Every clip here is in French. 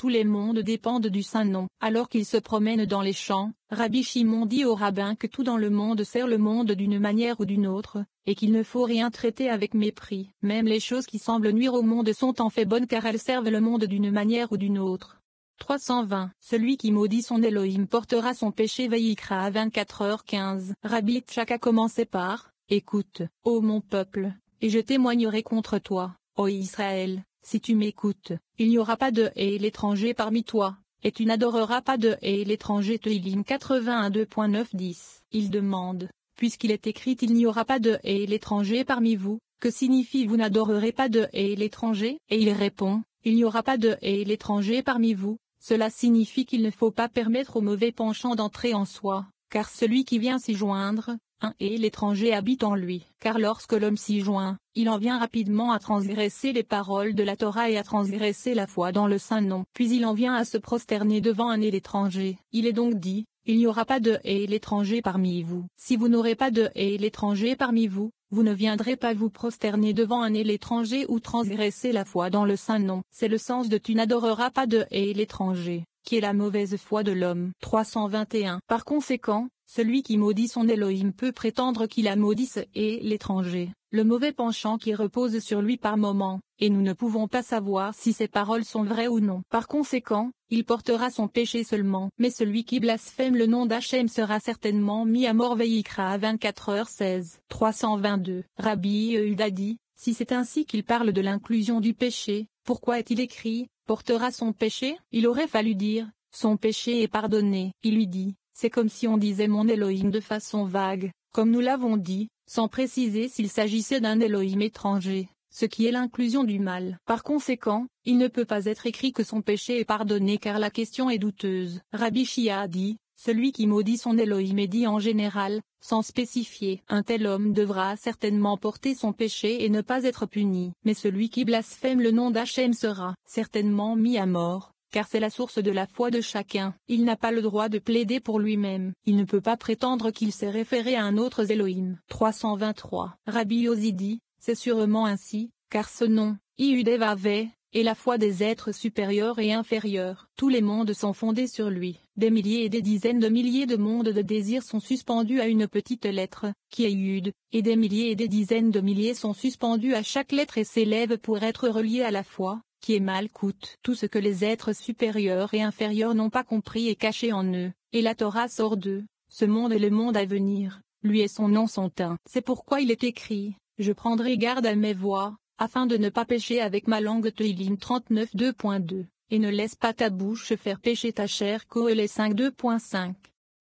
tous les mondes dépendent du saint nom. Alors qu'il se promène dans les champs, Rabbi Shimon dit au rabbin que tout dans le monde sert le monde d'une manière ou d'une autre, et qu'il ne faut rien traiter avec mépris. Même les choses qui semblent nuire au monde sont en fait bonnes car elles servent le monde d'une manière ou d'une autre. 320. Celui qui maudit son Elohim portera son péché. Vayikra à 24h15. Rabbi Tchak a commencé par « Écoute, ô mon peuple, et je témoignerai contre toi, ô Israël, si tu m'écoutes, il n'y aura pas de et l'étranger parmi toi, et tu n'adoreras pas de et l'étranger. » Tehillim 82.9-10. Il demande, puisqu'il est écrit il n'y aura pas de et l'étranger parmi vous, que signifie vous n'adorerez pas de et l'étranger? Et il répond, il n'y aura pas de et l'étranger parmi vous. Cela signifie qu'il ne faut pas permettre au mauvais penchant d'entrer en soi, car celui qui vient s'y joindre, et l'étranger habite en lui. Car lorsque l'homme s'y joint, il en vient rapidement à transgresser les paroles de la Torah et à transgresser la foi dans le saint nom. Puis il en vient à se prosterner devant un et l'étranger. Il est donc dit, il n'y aura pas de et l'étranger parmi vous. Si vous n'aurez pas de et l'étranger parmi vous, vous ne viendrez pas vous prosterner devant un et l'étranger ou transgresser la foi dans le saint nom. C'est le sens de tu n'adoreras pas de et l'étranger, qui est la mauvaise foi de l'homme. 321. Par conséquent, celui qui maudit son Elohim peut prétendre qu'il a maudit ce et l'étranger, le mauvais penchant qui repose sur lui par moment, et nous ne pouvons pas savoir si ces paroles sont vraies ou non. Par conséquent, il portera son péché seulement. Mais celui qui blasphème le nom d'Hachem sera certainement mis à mort. Vayikra à 24h16. 322. Rabbi Yehuda dit, si c'est ainsi qu'il parle de l'inclusion du péché, pourquoi est-il écrit, portera son péché? Il aurait fallu dire, son péché est pardonné. Il lui dit, c'est comme si on disait mon Elohim de façon vague, comme nous l'avons dit, sans préciser s'il s'agissait d'un Elohim étranger, ce qui est l'inclusion du mal. Par conséquent, il ne peut pas être écrit que son péché est pardonné car la question est douteuse. Rabbi Shia a dit, celui qui maudit son Elohim est dit en général, sans spécifier. Un tel homme devra certainement porter son péché et ne pas être puni. Mais celui qui blasphème le nom d'Hachem sera certainement mis à mort, car c'est la source de la foi de chacun. Il n'a pas le droit de plaider pour lui-même. Il ne peut pas prétendre qu'il s'est référé à un autre Elohim. 323. Rabbi Yossi dit, c'est sûrement ainsi, car ce nom, Yudevave, est la foi des êtres supérieurs et inférieurs. Tous les mondes sont fondés sur lui. Des milliers et des dizaines de milliers de mondes de désirs sont suspendus à une petite lettre, qui est Yud, et des milliers et des dizaines de milliers sont suspendus à chaque lettre et s'élèvent pour être reliés à la foi, qui est Malkout. Tout ce que les êtres supérieurs et inférieurs n'ont pas compris est caché en eux, et la Torah sort d'eux. Ce monde est le monde à venir, lui et son nom sont un. C'est pourquoi il est écrit, je prendrai garde à mes voies, afin de ne pas pécher avec ma langue. Tehillim 39 2.2, et ne laisse pas ta bouche faire pécher ta chair. Kohélet 5 2.5.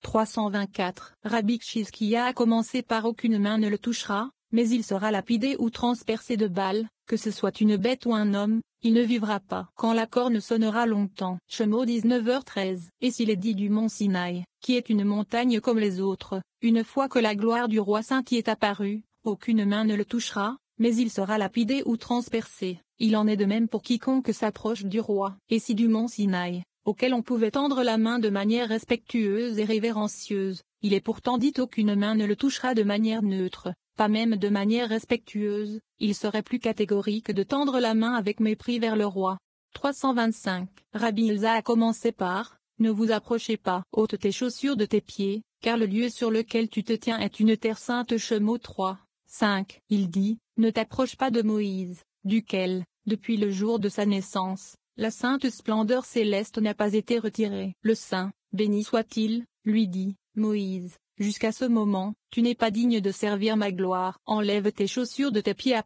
324. Rabbi Chizkiya a commencé par aucune main ne le touchera, mais il sera lapidé ou transpercé de balles, que ce soit une bête ou un homme, il ne vivra pas. Quand la corne sonnera longtemps. Shemo 19h13. Et s'il est dit du mont Sinaï, qui est une montagne comme les autres, une fois que la gloire du roi saint y est apparue, aucune main ne le touchera, mais il sera lapidé ou transpercé. Il en est de même pour quiconque s'approche du roi. Et si du mont Sinaï, auquel on pouvait tendre la main de manière respectueuse et révérencieuse, il est pourtant dit aucune main ne le touchera de manière neutre, pas même de manière respectueuse, il serait plus catégorique de tendre la main avec mépris vers le roi. 325. Rabbi Ilza a commencé par, ne vous approchez pas, ôte tes chaussures de tes pieds, car le lieu sur lequel tu te tiens est une terre sainte. Shemo 3. 5. Il dit, ne t'approche pas de Moïse, duquel, depuis le jour de sa naissance, la sainte splendeur céleste n'a pas été retirée. Le saint, béni soit-il, lui dit, Moïse, jusqu'à ce moment, tu n'es pas digne de servir ma gloire. Enlève tes chaussures de tes pieds.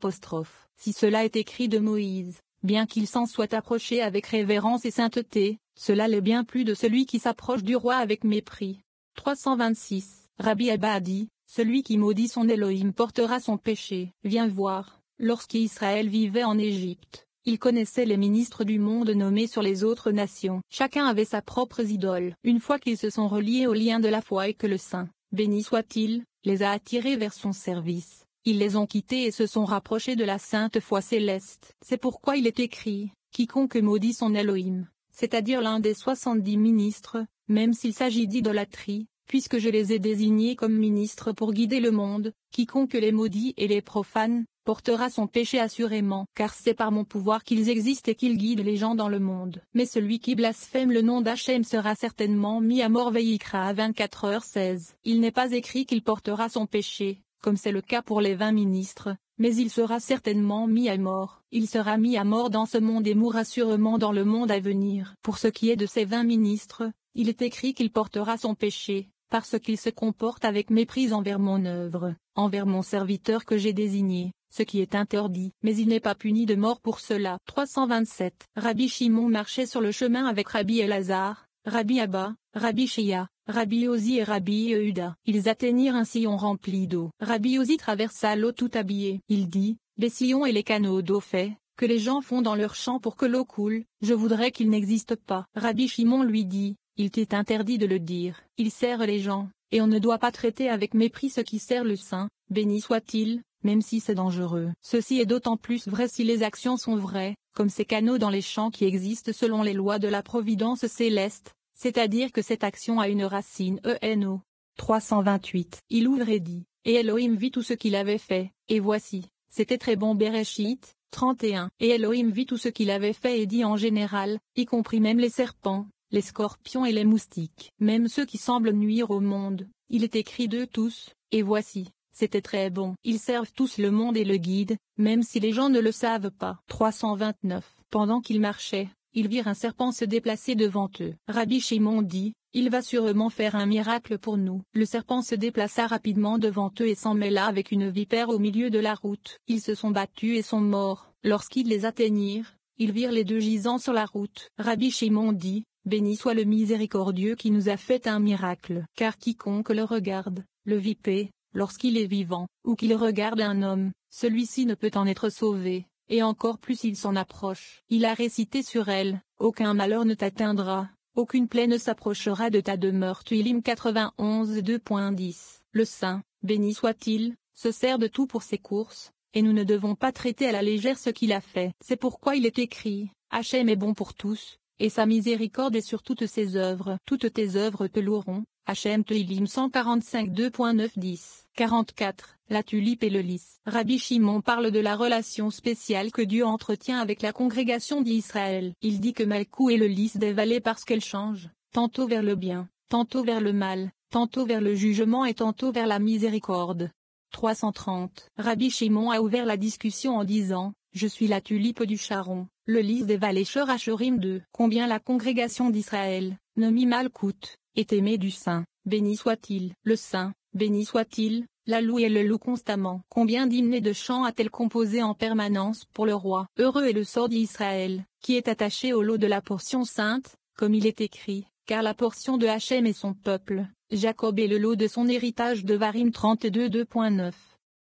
Si cela est écrit de Moïse, bien qu'il s'en soit approché avec révérence et sainteté, cela l'est bien plus de celui qui s'approche du roi avec mépris. 326. Rabbi Abba a dit, celui qui maudit son Elohim portera son péché. Viens voir, lorsqu'Israël vivait en Égypte, il connaissait les ministres du monde nommés sur les autres nations. Chacun avait sa propre idole. Une fois qu'ils se sont reliés au lien de la foi et que le Saint, béni soit-il, les a attirés vers son service, ils les ont quittés et se sont rapprochés de la sainte foi céleste. C'est pourquoi il est écrit, quiconque maudit son Elohim, c'est-à-dire l'un des 70 ministres, même s'il s'agit d'idolâtrie, puisque je les ai désignés comme ministres pour guider le monde, quiconque les maudit et les profane, portera son péché assurément, car c'est par mon pouvoir qu'ils existent et qu'ils guident les gens dans le monde. Mais celui qui blasphème le nom d'Hachem sera certainement mis à mort. Vayikra 24h16. Il n'est pas écrit qu'il portera son péché, comme c'est le cas pour les 20 ministres, mais il sera certainement mis à mort. Il sera mis à mort dans ce monde et mourra sûrement dans le monde à venir. Pour ce qui est de ces 20 ministres, il est écrit qu'il portera son péché, parce qu'il se comporte avec mépris envers mon œuvre, envers mon serviteur que j'ai désigné, ce qui est interdit. Mais il n'est pas puni de mort pour cela. 327. Rabbi Shimon marchait sur le chemin avec Rabbi Elazar, Rabbi Abba, Rabbi Shia, Rabbi Ozi et Rabbi Yehuda. Ils atteignirent un sillon rempli d'eau. Rabbi Ozi traversa l'eau tout habillé. Il dit, les sillons et les canaux d'eau faits, que les gens font dans leurs champs pour que l'eau coule, je voudrais qu'ils n'existent pas. Rabbi Shimon lui dit, il t'est interdit de le dire. Il sert les gens, et on ne doit pas traiter avec mépris ce qui sert le saint, béni soit-il, même si c'est dangereux. Ceci est d'autant plus vrai si les actions sont vraies, comme ces canaux dans les champs qui existent selon les lois de la providence céleste, c'est-à-dire que cette action a une racine ENO. 328. Il ouvre et dit, et Elohim vit tout ce qu'il avait fait, et voici, c'était très bon. Bereshit 31. Et Elohim vit tout ce qu'il avait fait et dit en général, y compris même les serpents, les scorpions et les moustiques, même ceux qui semblent nuire au monde, il est écrit d'eux tous, et voici, c'était très bon. Ils servent tous le monde et le guident, même si les gens ne le savent pas. 329. Pendant qu'ils marchaient, ils virent un serpent se déplacer devant eux. Rabbi Shimon dit, il va sûrement faire un miracle pour nous. Le serpent se déplaça rapidement devant eux et s'en mêla avec une vipère au milieu de la route. Ils se sont battus et sont morts. Lorsqu'ils les atteignirent, ils virent les deux gisants sur la route. Rabbi Shimon dit, béni soit le miséricordieux qui nous a fait un miracle. Car quiconque le regarde, le vipé, lorsqu'il est vivant, ou qu'il regarde un homme, celui-ci ne peut en être sauvé, et encore plus il s'en approche. Il a récité sur elle, aucun malheur ne t'atteindra, aucune plaie ne s'approchera de ta demeure. Tuilim 91 2.10. Le saint, béni soit-il, se sert de tout pour ses courses, et nous ne devons pas traiter à la légère ce qu'il a fait. C'est pourquoi il est écrit, Hachem est bon pour tous, et sa miséricorde est sur toutes ses œuvres. Toutes tes œuvres te loueront. Hachem Teilim 145 2.9-10. 44. La tulipe et le lys. Rabbi Shimon parle de la relation spéciale que Dieu entretient avec la congrégation d'Israël. Il dit que Malkou est le lys des vallées parce qu'elle change, tantôt vers le bien, tantôt vers le mal, tantôt vers le jugement et tantôt vers la miséricorde. 330. Rabbi Shimon a ouvert la discussion en disant, je suis la tulipe du Sharon, le lys des vallées. Shor-Hashorim 2. Combien la congrégation d'Israël, nommée Malkout, est aimée du Saint, béni soit-il. Le Saint, béni soit-il, la loue et le loue constamment. Combien d'hymnes et de chants a-t-elle composé en permanence pour le roi. Heureux est le sort d'Israël, qui est attaché au lot de la portion sainte, comme il est écrit, car la portion de Hachem est son peuple, Jacob est le lot de son héritage. Devarim 32 2.9.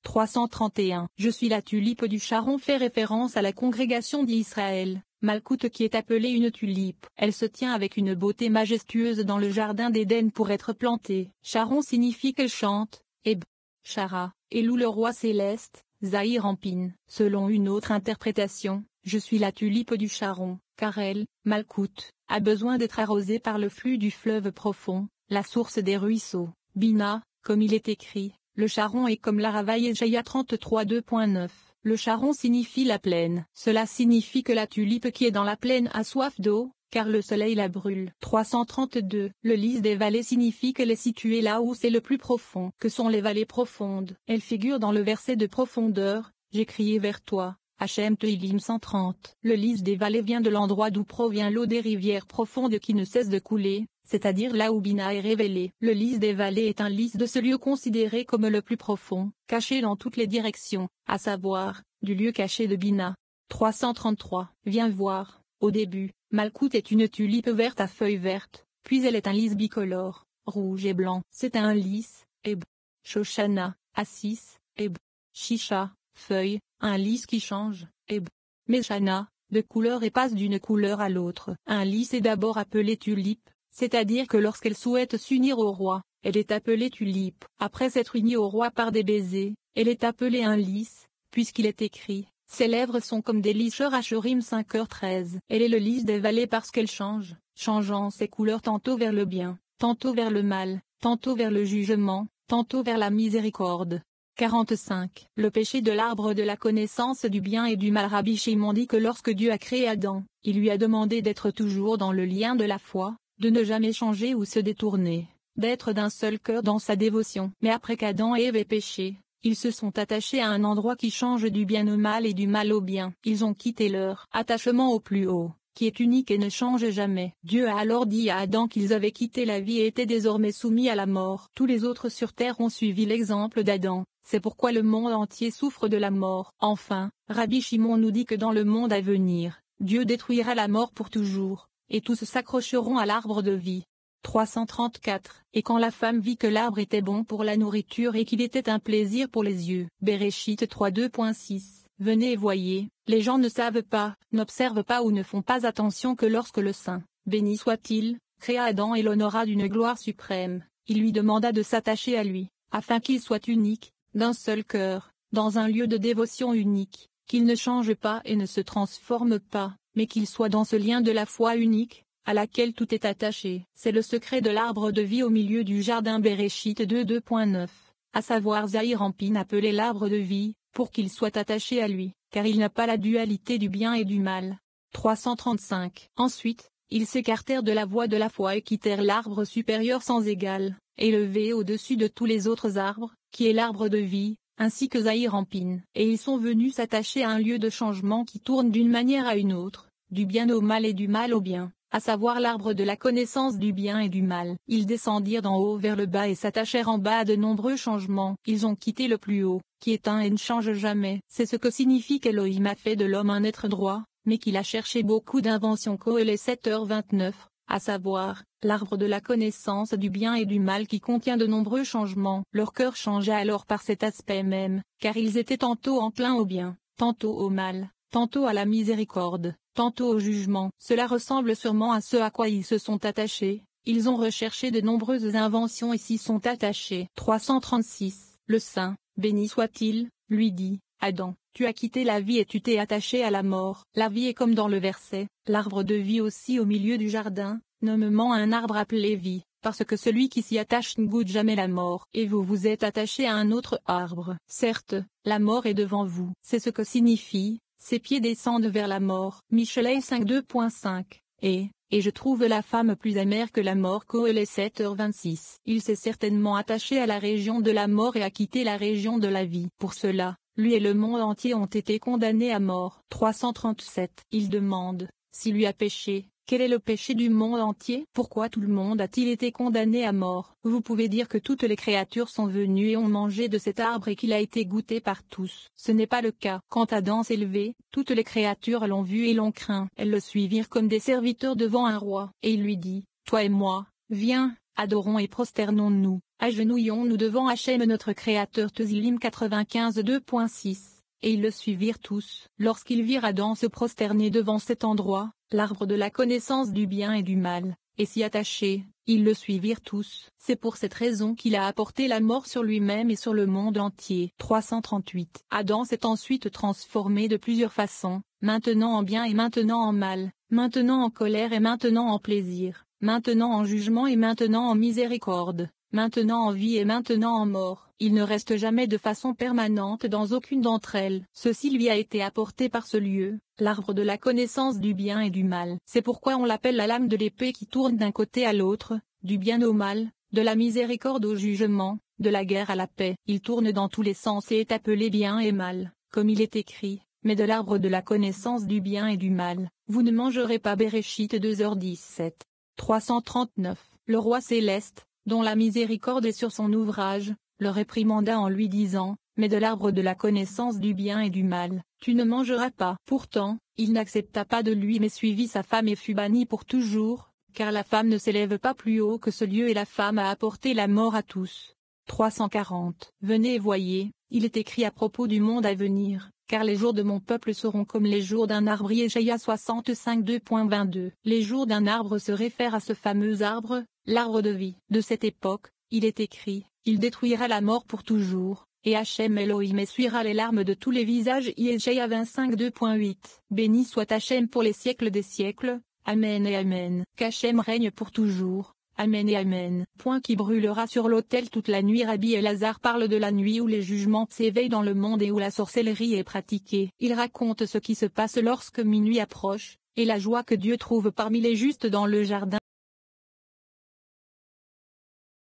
331. Je suis la tulipe du Sharon fait référence à la congrégation d'Israël, Malkout qui est appelée une tulipe. Elle se tient avec une beauté majestueuse dans le jardin d'Éden pour être plantée. Sharon signifie qu'elle chante, et Shara, et loue le roi céleste, Zahir Ampin. Selon une autre interprétation, je suis la tulipe du Sharon, car elle, Malkout, a besoin d'être arrosée par le flux du fleuve profond, la source des ruisseaux. Bina, comme il est écrit, le Sharon est comme l'Arava. Yeshaïa 33 2.9. Le Sharon signifie la plaine. Cela signifie que la tulipe qui est dans la plaine a soif d'eau, car le soleil la brûle. 332. Le lys des vallées signifie qu'elle est située là où c'est le plus profond. Que sont les vallées profondes? Elle figure dans le verset de profondeur, j'ai crié vers toi. Hachem Teilim 130. Le lys des vallées vient de l'endroit d'où provient l'eau des rivières profondes qui ne cessent de couler, c'est-à-dire là où Bina est révélé. Le lys des vallées est un lys de ce lieu considéré comme le plus profond, caché dans toutes les directions, à savoir, du lieu caché de Bina. 333. Viens voir, au début, Malkout est une tulipe verte à feuilles vertes, puis elle est un lys bicolore, rouge et blanc. C'est un lys, et Shoshana, Assis, et Shisha, feuille, un lys qui change, et Meshana, de couleur et passe d'une couleur à l'autre. Un lys est d'abord appelé tulipe, c'est-à-dire que lorsqu'elle souhaite s'unir au roi, elle est appelée tulipe. Après s'être unie au roi par des baisers, elle est appelée un lys, puisqu'il est écrit, ses lèvres sont comme des lys. Shor-Hashorim 5h13. Elle est le lys des vallées parce qu'elle change, changeant ses couleurs tantôt vers le bien, tantôt vers le mal, tantôt vers le jugement, tantôt vers la miséricorde. 45. Le péché de l'arbre de la connaissance du bien et du mal. Rabbi Shimon dit que lorsque Dieu a créé Adam, il lui a demandé d'être toujours dans le lien de la foi, de ne jamais changer ou se détourner, d'être d'un seul cœur dans sa dévotion. Mais après qu'Adam et Ève aient péché, ils se sont attachés à un endroit qui change du bien au mal et du mal au bien. Ils ont quitté leur attachement au plus haut, qui est unique et ne change jamais. Dieu a alors dit à Adam qu'ils avaient quitté la vie et étaient désormais soumis à la mort. Tous les autres sur terre ont suivi l'exemple d'Adam. C'est pourquoi le monde entier souffre de la mort. Enfin, Rabbi Shimon nous dit que dans le monde à venir, Dieu détruira la mort pour toujours, et tous s'accrocheront à l'arbre de vie. 334. Et quand la femme vit que l'arbre était bon pour la nourriture et qu'il était un plaisir pour les yeux. Bereshit 3:2.6. Venez et voyez, les gens ne savent pas, n'observent pas ou ne font pas attention que lorsque le Saint, béni soit-il, créa Adam et l'honora d'une gloire suprême, il lui demanda de s'attacher à lui, afin qu'il soit unique, d'un seul cœur, dans un lieu de dévotion unique, qu'il ne change pas et ne se transforme pas, mais qu'il soit dans ce lien de la foi unique, à laquelle tout est attaché. C'est le secret de l'arbre de vie au milieu du jardin. Bereshit 2:2.9, à savoir Zahir Anpin appelé l'arbre de vie, pour qu'il soit attaché à lui, car il n'a pas la dualité du bien et du mal. 335. Ensuite, ils s'écartèrent de la voie de la foi et quittèrent l'arbre supérieur sans égal, élevé au-dessus de tous les autres arbres, qui est l'arbre de vie, ainsi que Zahir Anpin. Et ils sont venus s'attacher à un lieu de changement qui tourne d'une manière à une autre, du bien au mal et du mal au bien, à savoir l'arbre de la connaissance du bien et du mal. Ils descendirent d'en haut vers le bas et s'attachèrent en bas à de nombreux changements. Ils ont quitté le plus haut, qui est un et ne change jamais. C'est ce que signifie qu'Elohim a fait de l'homme un être droit, mais qu'il a cherché beaucoup d'inventions. Qohélet 7h29, à savoir, l'arbre de la connaissance du bien et du mal qui contient de nombreux changements. Leur cœur changeait alors par cet aspect même, car ils étaient tantôt enclins au bien, tantôt au mal, tantôt à la miséricorde, tantôt au jugement. Cela ressemble sûrement à ce à quoi ils se sont attachés. Ils ont recherché de nombreuses inventions et s'y sont attachés. 336. Le Saint, béni soit-il, lui dit, Adam, tu as quitté la vie et tu t'es attaché à la mort. La vie est comme dans le verset, l'arbre de vie aussi au milieu du jardin, nommément un arbre appelé vie, parce que celui qui s'y attache ne goûte jamais la mort. Et vous vous êtes attaché à un autre arbre. Certes, la mort est devant vous. C'est ce que signifie, ses pieds descendent vers la mort. Michelet 5:2.5. Et je trouve la femme plus amère que la mort. Qohélet 7h26. Il s'est certainement attaché à la région de la mort et a quitté la région de la vie. Pour cela, lui et le monde entier ont été condamnés à mort. 337. Il demande, s'il lui a péché, quel est le péché du monde entier? Pourquoi tout le monde a-t-il été condamné à mort? Vous pouvez dire que toutes les créatures sont venues et ont mangé de cet arbre et qu'il a été goûté par tous. Ce n'est pas le cas. Quand Adam s'est levé, toutes les créatures l'ont vu et l'ont craint. Elles le suivirent comme des serviteurs devant un roi. Et il lui dit, toi et moi, viens, adorons et prosternons-nous, agenouillons-nous devant Hachem notre Créateur. Tezillim 95:2.6. Et ils le suivirent tous. Lorsqu'ils virent Adam se prosterner devant cet endroit, l'arbre de la connaissance du bien et du mal, et s'y attacher, ils le suivirent tous. C'est pour cette raison qu'il a apporté la mort sur lui-même et sur le monde entier. 338. Adam s'est ensuite transformé de plusieurs façons, maintenant en bien et maintenant en mal, maintenant en colère et maintenant en plaisir, maintenant en jugement et maintenant en miséricorde, maintenant en vie et maintenant en mort. Il ne reste jamais de façon permanente dans aucune d'entre elles. Ceci lui a été apporté par ce lieu, l'arbre de la connaissance du bien et du mal. C'est pourquoi on l'appelle la lame de l'épée qui tourne d'un côté à l'autre, du bien au mal, de la miséricorde au jugement, de la guerre à la paix. Il tourne dans tous les sens et est appelé bien et mal, comme il est écrit, mais de l'arbre de la connaissance du bien et du mal, vous ne mangerez pas. Bereshit 2h17. 339. Le roi céleste, dont la miséricorde est sur son ouvrage, le réprimanda en lui disant, mais de l'arbre de la connaissance du bien et du mal, tu ne mangeras pas. Pourtant, il n'accepta pas de lui mais suivit sa femme et fut banni pour toujours, car la femme ne s'élève pas plus haut que ce lieu et la femme a apporté la mort à tous. 340. Venez et voyez, il est écrit à propos du monde à venir, car les jours de mon peuple seront comme les jours d'un arbre. Jésaïa 65:2.22. Les jours d'un arbre se réfèrent à ce fameux arbre, l'arbre de vie. De cette époque, il est écrit, il détruira la mort pour toujours, et Hachem Elohim essuiera les larmes de tous les visages. Jésaïa 25:2.8. Béni soit Hachem pour les siècles des siècles, Amen et Amen. Qu'Hachem règne pour toujours, Amen et Amen. Point qui brûlera sur l'autel toute la nuit. Rabbi Elazar parle de la nuit où les jugements s'éveillent dans le monde et où la sorcellerie est pratiquée. Il raconte ce qui se passe lorsque minuit approche, et la joie que Dieu trouve parmi les justes dans le jardin.